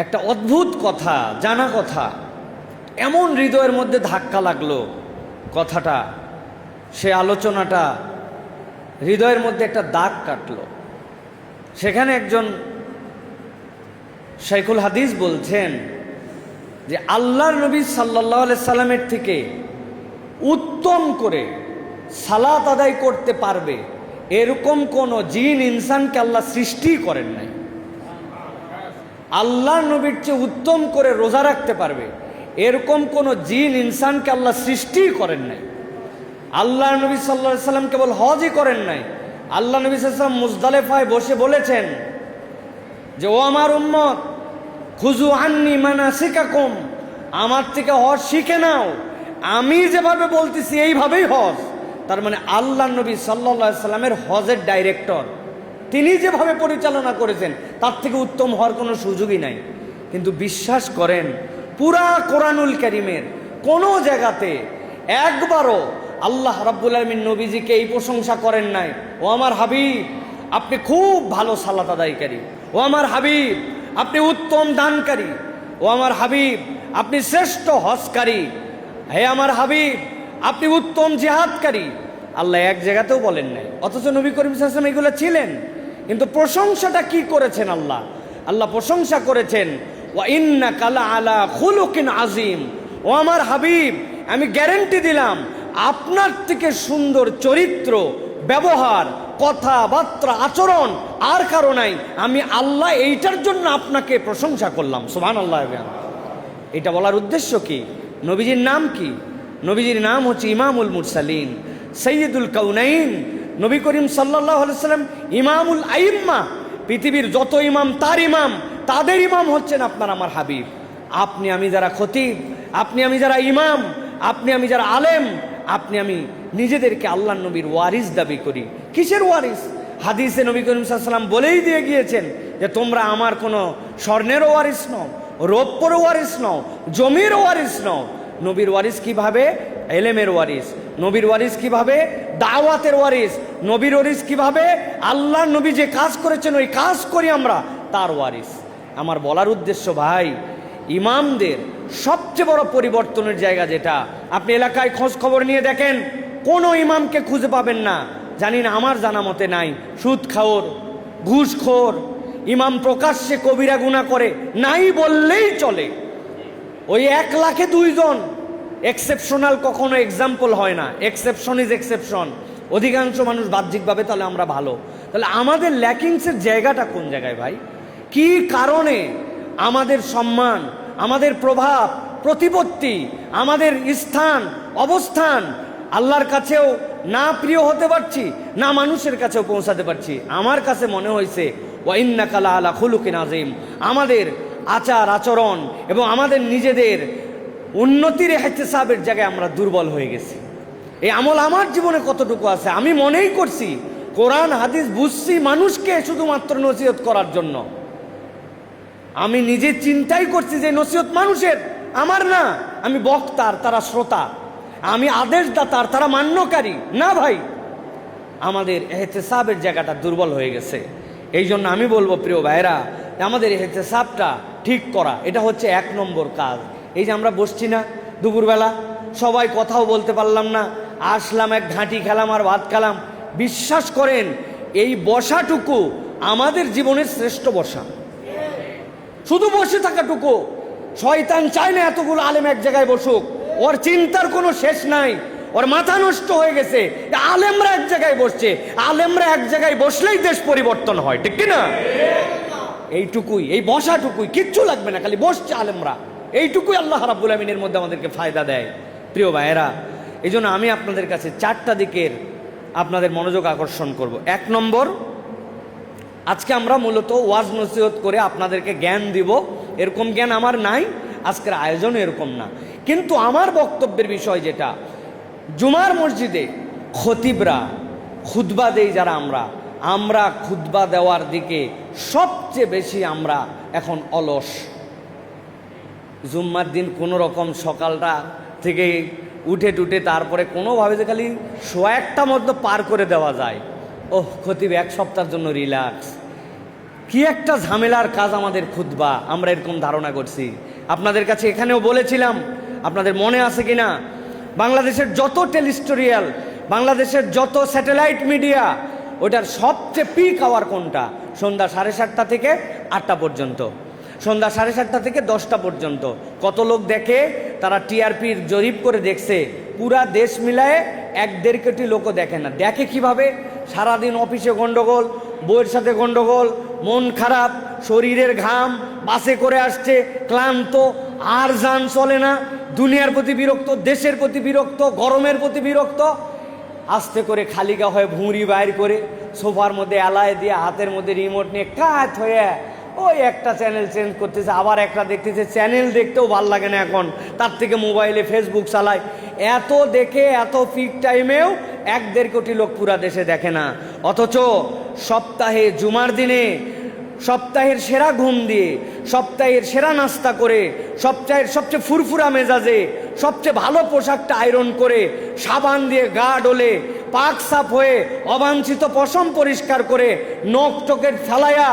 একটা অদ্ভুত কথা, জানা কথা, এমন হৃদয়ের মধ্যে ধাক্কা লাগলো কথাটা, সে আলোচনাটা হৃদয়ের মধ্যে একটা দাগ কাটলো। সেখানে একজন শাইখুল হাদিস বলছেন যে আল্লাহর নবী সাল্লাল্লাহু আলাইহি সাল্লামের থেকে উত্তম করে সালাত আদায় করতে পারবে এরকম কোন জিন ইনসানকে আল্লাহ সৃষ্টি করেন নাই। আল্লাহর নবীর চেয়ে উত্তম করে রোজা রাখতে পারবে এরকম কোন জিন ইনসানকে আল্লাহ সৃষ্টি করেন নাই। আল্লাহ নবী সাল্লাল্লাহু আলাইহি সাল্লাম কেবল হজই করেন নাই, আল্লাহ নবী সাল্লাল্লাহু আলাইহি সাল্লাম মুজদালিফায় বসে বলেছেন যে ও আমার উম্মত, খুযু আন্নী মানাসিকাকুম, আমার থেকে হজ শিখে নাও, আমি যেভাবে বলতেছি এইভাবেই হজ। তার মানে আল্লাহ নবী সাল্লাল্লাহু আলাইহি সাল্লামের হজের ডাইরেক্টর, তিনি যেভাবে পরিচালনা করেছেন তার থেকে উত্তম হওয়ার কোনো সুযোগই নাই। কিন্তু বিশ্বাস করেন পুরা কোরআনুল কারীমের কোনো জায়গাতে একবারও আল্লাহ রাব্বুল আলামিন নবীজিকে এই প্রশংসা করেন নাই, ও আমার হাবিব আপনি খুব ভালো সালাত আদায়কারী, ও আমার হাবিব আপনি উত্তম দানকারী, ও আমার হাবিব আপনি শ্রেষ্ঠ হজকারী, হে আমার হাবিব আপনি উত্তম জিহাদকারী। আল্লাহ এক জায়গাতেও বলেন নাই। অথচ নবী করিম সাল্লাল্লাহু আলাইহি ওয়াসাল্লাম এগুলো ছিলেন। কিন্তু প্রশংসাটা কি করেছেন আল্লাহ? আল্লাহ প্রশংসা করেছেন ওয়া ইন্নাকা লাআলা খুলুকিন আযীম, ও আমার হাবিব আমি গ্যারান্টি দিলাম আপনার থেকে সুন্দর চরিত্র, ব্যবহার, কথাবার্তা, আচরণ আর কারো নাই। আমি আল্লাহ এইটার জন্য আপনাকে প্রশংসা করলাম। সুবহানাল্লাহ। এটা বলার উদ্দেশ্য কি? নবীজির নাম কি? নবীজির নাম হচ্ছে ইমামুল মুরসালিন, সৈয়দুল কাউনাইন। নবী করিম সাল্লাল্লাহু আলাইহি সাল্লাম ইমামুল আইম্মা, পৃথিবীর যত ইমাম তার ইমাম, তাদের ইমাম হচ্ছেন আপনার আমার হাবিব। আপনি আমি যারা খতিব, আপনি আমি যারা ইমাম, আপনি আমি যারা আলেম, আপনি আমি নিজেদেরকে আল্লাহর নবীর ওয়ারিস দাবি করি। কিসের ওয়ারিস? হাদিসে নবী করিম সাল্লাল্লাহু আলাইহি সাল্লাম বলেই দিয়ে গিয়েছেন যে তোমরা আমার কোনো স্বর্ণেরও ওয়ারিস নও, রৌপ্যের ওয়ারিস নও, জমির ওয়ারিস নও। নবীর ওয়ারিস কিভাবে? এলেমের ওয়ারিস। নবীর ওয়ারিস কিভাবে? দাওয়াতের ওয়ারিস। নবীর ওয়ারিস কিভাবে? আল্লাহ নবী যে কাজ করেছেন ওই কাজ করি আমরা, তার ওয়ারিস। আমার বলার উদ্দেশ্য ভাই, ইমামদের সবচেয়ে বড় পরিবর্তনের জায়গা যেটা, আপনি এলাকায় খোঁজ খবর নিয়ে দেখেন কোনো ইমামকে খুঁজে পাবেন না, জানি না আমার জানা মতে নাই, সুদখোর, ঘুষখোর ইমাম প্রকাশ্যে কবিরা গুনাহ করে, নাই বললেই চলে। ওই 1 লাখে 2 জন, এক্সেপশনাল কখনো এক্সাম্পল হয় না, এক্সেপশন ইজ এক্সেপশন। অধিকাংশ মানুষ বাহ্যিকভাবে তাহলে আমরা ভালো, তাহলে আমাদের ল্যাকিংসের জায়গাটা কোন জায়গায় ভাই? কি কারণে আমাদের সম্মান, আমাদের প্রভাব প্রতিপত্তি, আমাদের স্থান অবস্থান আল্লাহর কাছেও না প্রিয় হতে পারছি, না মানুষের কাছেও পৌঁছাতে পারছি? আমার কাছে মনে হয়েছে ওয়া ইন্নাকা লাআলা খুলুকিন আযীম, আমাদের আচার আচরণ এবং আমাদের নিজেদের উন্নতির ইহতিসাবের জায়গায় আমরা দুর্বল হয়ে গেছি। এই আমল আমার জীবনে কতটুকু আছে? আমি মনেই করছি কোরআন হাদিস বুঝছি মানুষকে শুধুমাত্র নসিহত করার জন্য। আমি নিজে চিন্তাই করছি যে নসিহত মানুষের, আমার না। আমি বক্তার, তারা শ্রোতা। আমি আদেশদাতার, তারা মান্যকারী। না ভাই, আমাদের ইহতিসাবের জায়গাটা দুর্বল হয়ে গেছে। এই জন্য আমি বলবো প্রিয় ভাইরা, আমাদের ইহতিসাবটা ঠিক করা, এটা হচ্ছে 1 নম্বর কাজ। এই যে আমরা বসছি না দুপুরবেলা, সবাই কথাও বলতে পারলাম না, আসলাম এক ঘাঁটি খেলাম আর ভাত খেলাম। বিশ্বাস করেন এই বসাটুকু আমাদের জীবনের শ্রেষ্ঠ বসা। শুধু বসে থাকাটুকু, শয়তান চায় না এতগুলো আলেম এক জায়গায় বসুক, ওর চিন্তার কোনো শেষ নাই, ওর মাথা নষ্ট হয়ে গেছে। আলেমরা এক জায়গায় বসছে, আলেমরা এক জায়গায় বসলেই দেশ পরিবর্তন হয়, ঠিক কিনা? এইটুকুই, এই বসাটুকুই, কিচ্ছু লাগবে না, খালি বসছে আলেমরা, এইটুকুই আল্লাহ রাব্বুল আমিনের মধ্যে আমাদেরকে ফায়দা দেয়। প্রিয় ভাইয়েরা, এই জন্য আমি আপনাদের কাছে 4টা দিকের আপনাদের মনোযোগ আকর্ষণ করব। 1 নম্বর, আজকে আমরা মূলত ওয়াজ নসিহত করে আপনাদেরকে জ্ঞান দিব, এরকম জ্ঞান আমার নাই, আজকের আয়োজন এরকম না। কিন্তু আমার বক্তব্যের বিষয় যেটা, জুমার মসজিদে খতিবরা খুতবা দেই যারা, আমরা খুতবা দেওয়ার দিকে সবচেয়ে বেশি আমরা এখন অলস। জুম্মার দিন কোনো রকম সকালটা থেকে উঠে টুটে তারপরে কোনোভাবে যে খালি 1:15 মধ্যে পার করে দেওয়া যায়, ওহ খতিব 1 সপ্তাহের জন্য রিল্যাক্স, কি একটা ঝামেলার কাজ আমাদের খুতবা, আমরা এরকম ধারণা করছি। আপনাদের কাছে এখানেও বলেছিলাম, আপনাদের মনে আছে কিনা, বাংলাদেশের যত টেলিস্টোরিয়াল, বাংলাদেশের যত স্যাটেলাইট মিডিয়া, ওটার সবচেয়ে পিক আওয়ার কোনটা? সন্ধ্যা 7:30 থেকে 8টা পর্যন্ত, সন্ধ্যা 7:30 থেকে 10টা পর্যন্ত। কত লোক দেখে? তারা টিআরপির জরিপ করে দেখছে, পুরা দেশ মিলায়ে 1-1.5 কোটি লোকও দেখে না। দেখে কিভাবে? সারাদিন অফিসে গন্ডগোল, বউয়ের সাথে গন্ডগোল, মন খারাপ, শরীরের ঘাম, বাসে করে আসছে, ক্লান্ত, আর যান চলে না, দুনিয়ার প্রতি বিরক্ত, দেশের প্রতি বিরক্ত, গরমের প্রতি বিরক্ত। আস্তে করে খালিগা হয়ে ভুঁড়ি বাইর করে সোফার মধ্যে এলায় দিয়ে হাতের মধ্যে রিমোট নিয়ে কাত হয়ে ওই একটা চ্যানেল চেঞ্জ করতেছে, আবার একটা দেখতেছে। চ্যানেল দেখতেও ভাল লাগে না এখন, তার থেকে মোবাইলে ফেসবুক চালায়। এত দেখে, এত পিক টাইমেও 1-1.5 কোটি লোক পুরা দেশে দেখে না। অথচ সপ্তাহে জুমার দিনে সপ্তাহের সেরা ঘুম দিয়ে, সপ্তাহের সেরা নাস্তা করে, সপ্তাহের সবচেয়ে ফুরফুরা মেজাজে, সবচেয়ে ভালো পোশাকটা আয়রন করে, সাবান দিয়ে গা ডলে, পাক সাফ হয়ে, অবাঞ্ছিত পশম পরিষ্কার করে, নখ চোখের ফেলায়া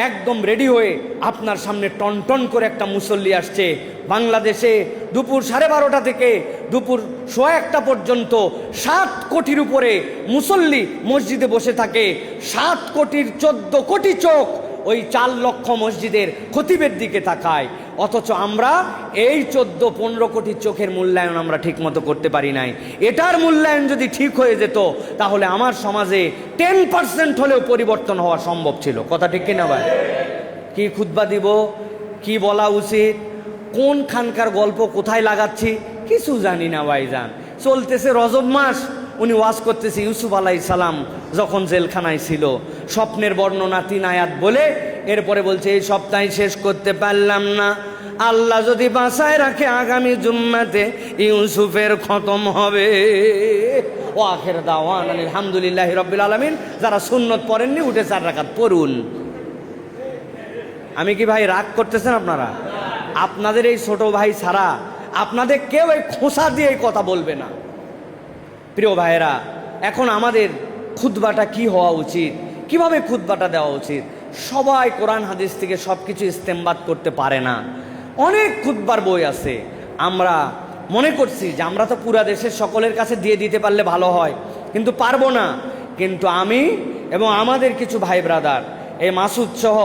একদম রেডি হয়ে আপনার সামনে টনটন করে একটা মুসল্লি আসছে। বাংলাদেশে দুপুর 12:30 থেকে দুপুর 1:15 পর্যন্ত 7 কোটির উপরে মুসল্লি মসজিদে বসে থাকে। 7 কোটির 14 কোটি চোখ ওই 4 লক্ষ মসজিদের খতিবের দিকে তাকায়। অথচ আমরা এই 14-15 কোটি চোখের মূল্যায়ন আমরা ঠিক মতো করতে পারি নাই। এটার মূল্যায়ন যদি ঠিক হয়ে যেত, তাহলে আমার সমাজে 10% হলেও পরিবর্তন হওয়া সম্ভব ছিল। কথা ঠিক কিনা ভাই? কি খুতবা দিব, কি বলা উচিত, কোন খানকার গল্প কোথায় লাগাচ্ছি কিছু জানি না ভাইজান। চলতেছে রজব মাস, উনি ওয়াজ করতেছে ইউসুফ আলাইহিস সালাম যখন জেলখানায় ছিল, স্বপ্নের বর্ণনা 3 আয়াত বলে এরপরে বলছে এই সপ্তাহে শেষ করতে পারলাম না, আল্লাহ যদি বাঁচায় রাখে আগামী জুম্মাতে ইউসুফের খতম হবে। ও আখির দাওয়ান আলহামদুলিল্লাহি রাব্বিল আলামিন। যারা সুন্নত পড়েননি উঠে 4 রাকাত পড়ুন। আমি কি ভাই রাগ করতেছেন আপনারা? আপনাদের এই ছোট ভাই ছাড়া আপনাদের কেউ এই খোঁসা দিয়ে এই কথা বলবে না। প্রিয় ভাইয়েরা, এখন আমাদের খুতবাটা কি হওয়া উচিত, কিভাবে খুতবাটা দেওয়া উচিত? সবাই কোরআন হাদিস থেকে সব কিছু ইস্তেমবাদ করতে পারে না। অনেক খুতবার বই আছে। আমরা মনে করছি যে আমরা তো পুরা দেশের সকলের কাছে দিয়ে দিতে পারলে ভালো হয়, কিন্তু পারবো না। কিন্তু আমি এবং আমাদের কিছু ভাই ব্রাদার, এই মাসুদ সহ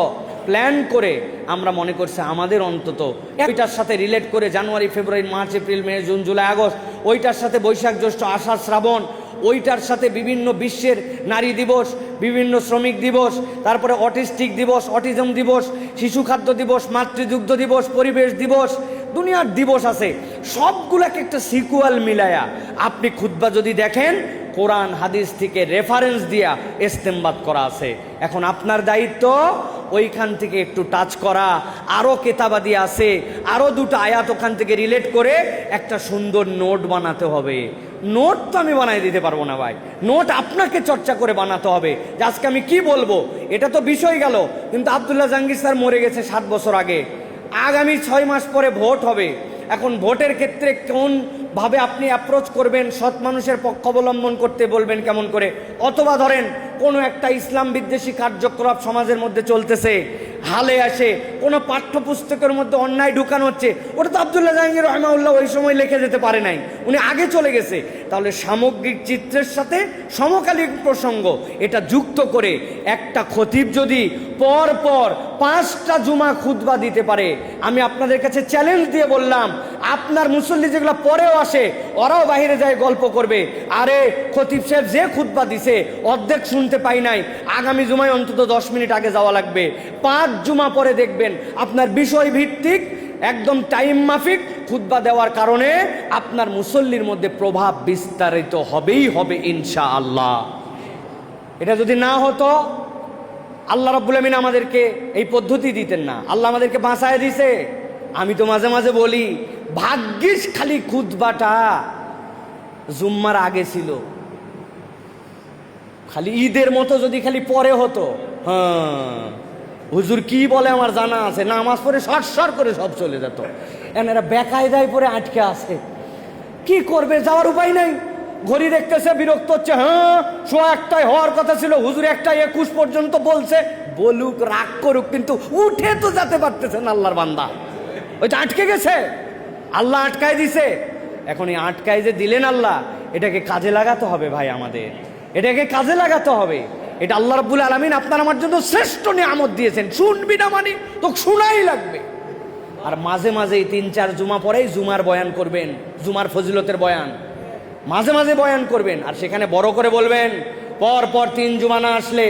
প্ল্যান করে আমরা মনে করছি আমাদের অন্তত ওইটার সাথে রিলেট করে জানুয়ারি, ফেব্রুয়ারি, মার্চ, এপ্রিল, মে, জুন, জুলাই, আগস্ট, ওইটার সাথে বৈশাখ, জ্যৈষ্ঠ, আষাঢ়, শ্রাবণ, ওইটার সাথে বিভিন্ন বিশ্বের নারী দিবস, বিভিন্ন শ্রমিক দিবস, তারপরে অটিস্টিক দিবস, অটিজম দিবস, শিশু খাদ্য দিবস, মাতৃদুগ্ধ দিবস, পরিবেশ দিবস, দুনিয়ার দিবস আছে। সবগুলাকে একটা সিকুয়াল মিলায়া আপনি খুতবা যদি দেখেন, কোরআন হাদিস থেকে রেফারেন্স দিয়া ইস্তেমবাদ করা আছে। এখন আপনার দায়িত্ব ওইখান থেকে একটু টাচ করা, আরও কেতাবাদি আছে, আরও 2টা আয়াত ওখান থেকে রিলেট করে একটা সুন্দর নোট বানাতে হবে। নোট তো আমি বানাই দিতে পারবো না ভাই, নোট আপনাকে চর্চা করে বানাতে হবে যে আজকে আমি কি বলবো। এটা তো বিষয় গেল, কিন্তু আব্দুল্লাহ জাহাঙ্গীর স্যার মরে গেছে 7 বছর আগে, আগামী 6 মাস পরে ভোট হবে। এখন ভোটের ক্ষেত্রে কোনভাবে আপনি অ্যাপ্রোচ করবেন, সৎ মানুষের পক্ষ অবলম্বন করতে বলবেন কেমন করে? অথবা ধরেন কোনো একটা ইসলাম বিদ্বেষী কার্যকলাপ সমাজের মধ্যে চলতেছে, হালে আসে কোনো পাঠ্যপুস্তকের মধ্যে অন্যায় ঢুকানো হচ্ছে, ওটা তো আব্দুল্লাহ জাহাঙ্গীর রহমাউল্লাহ ওই সময় লিখে যেতে পারে নাই, উনি আগে চলে গেছে। তাহলে সামগ্রিক চিত্রের সাথে সমকালীন প্রসঙ্গ এটা যুক্ত করে একটা খতিব যদি পর পর 5টা জুমা খুতবা দিতে পারে, আমি আপনাদের কাছে চ্যালেঞ্জ দিয়ে বললাম, আপনার মুসল্লি যেগুলো পরেও আসে ওরাও বাইরে যায় গল্প করবে, আরে খতিব সাহেব যে খুতবা দিছে অর্ধেক শুনতে পাই নাই, আগামী জুমায় অন্তত 10 মিনিট আগে যাওয়া লাগবে। 5 জুমা পরে দেখবেন আপনার বিষয় ভিত্তিক একদম টাইম মাফিক খুতবা দেওয়ার কারণে আপনার মুসল্লির মধ্যে প্রভাব বিস্তারিত হবেই হবে ইনশাআল্লাহ। এটা যদি না হতো, আল্লাহ রাব্বুল আমিন আমাদেরকে এই পদ্ধতি দিতেন না, আল্লাহ আমাদেরকে বাঁচায় দিছে। আমি তো মাঝে মাঝে বলি, ভাগ্যিস খালি খুতবাটা জুম্মার আগে ছিল, খালি ঈদের মতো যদি খালি পরে হতো, হ্যাঁ হুজুর কি বলে আমার জানা আছে, নামাজ পড়ে সর করে সব চলে যেত। এনারা বেকায়দায় পরে আটকে আছে, কি করবে, যাওয়ার উপায় নাই। ঘড়ি দেখতেছে, বিরক্ত হচ্ছে, হ্যাঁ 1:15 হওয়ার কথা ছিল, হুজুর 1:21 পর্যন্ত বলছে, বলুক রাগ করুক, কিন্তু উঠে তো যেতে পারতেছেন আল্লাহর বান্দা। ওইটা আটকে গেছে, আল্লাহ আটকায় দিছে। এখন এই আটকায় যে দিলেন আল্লাহ, এটাকে কাজে লাগাতে হবে ভাই, আমাদের এটাকে কাজে লাগাতে হবে। এটা আল্লাহ রাব্বুল আলামিন আপনার আমার জন্য শ্রেষ্ঠ নিয়ামত দিয়েছেন। শুনবি না মানে তো শোনাই লাগবে। আর মাঝে মাঝেই 3-4 জুমা পরেই জুমার বয়ান করবেন, জুমার ফজিলতের বয়ান মাঝে মাঝে বয়ান করবেন। আর সেখানে বড় করে বলবেন, পর পর 3 জুমা না আসলে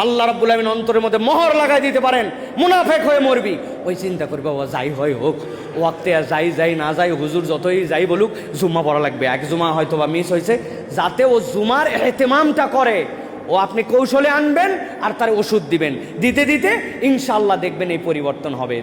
আল্লাহ রাব্বুল আলামিন অন্তরের মধ্যে মোহর লাগাই দিতে পারেন, মুনাফেক হয়ে মরবি। ওই চিন্তা করবে, ও যাই হয় হোক, ওয়াক্তে যাই না যাই, হুজুর যতই যাই বলুক, জুম্মা পড়া লাগবে। এক জুমা হয়তো বা মিস হয়েছে, যাতে ও জুমার এহতেমামটা করে, ও আপনি কৌশলে আনবেন আর তার ওষুধ দিবেন। দিতে দিতে ইনশাআল্লাহ দেখবেন এই পরিবর্তন হবে।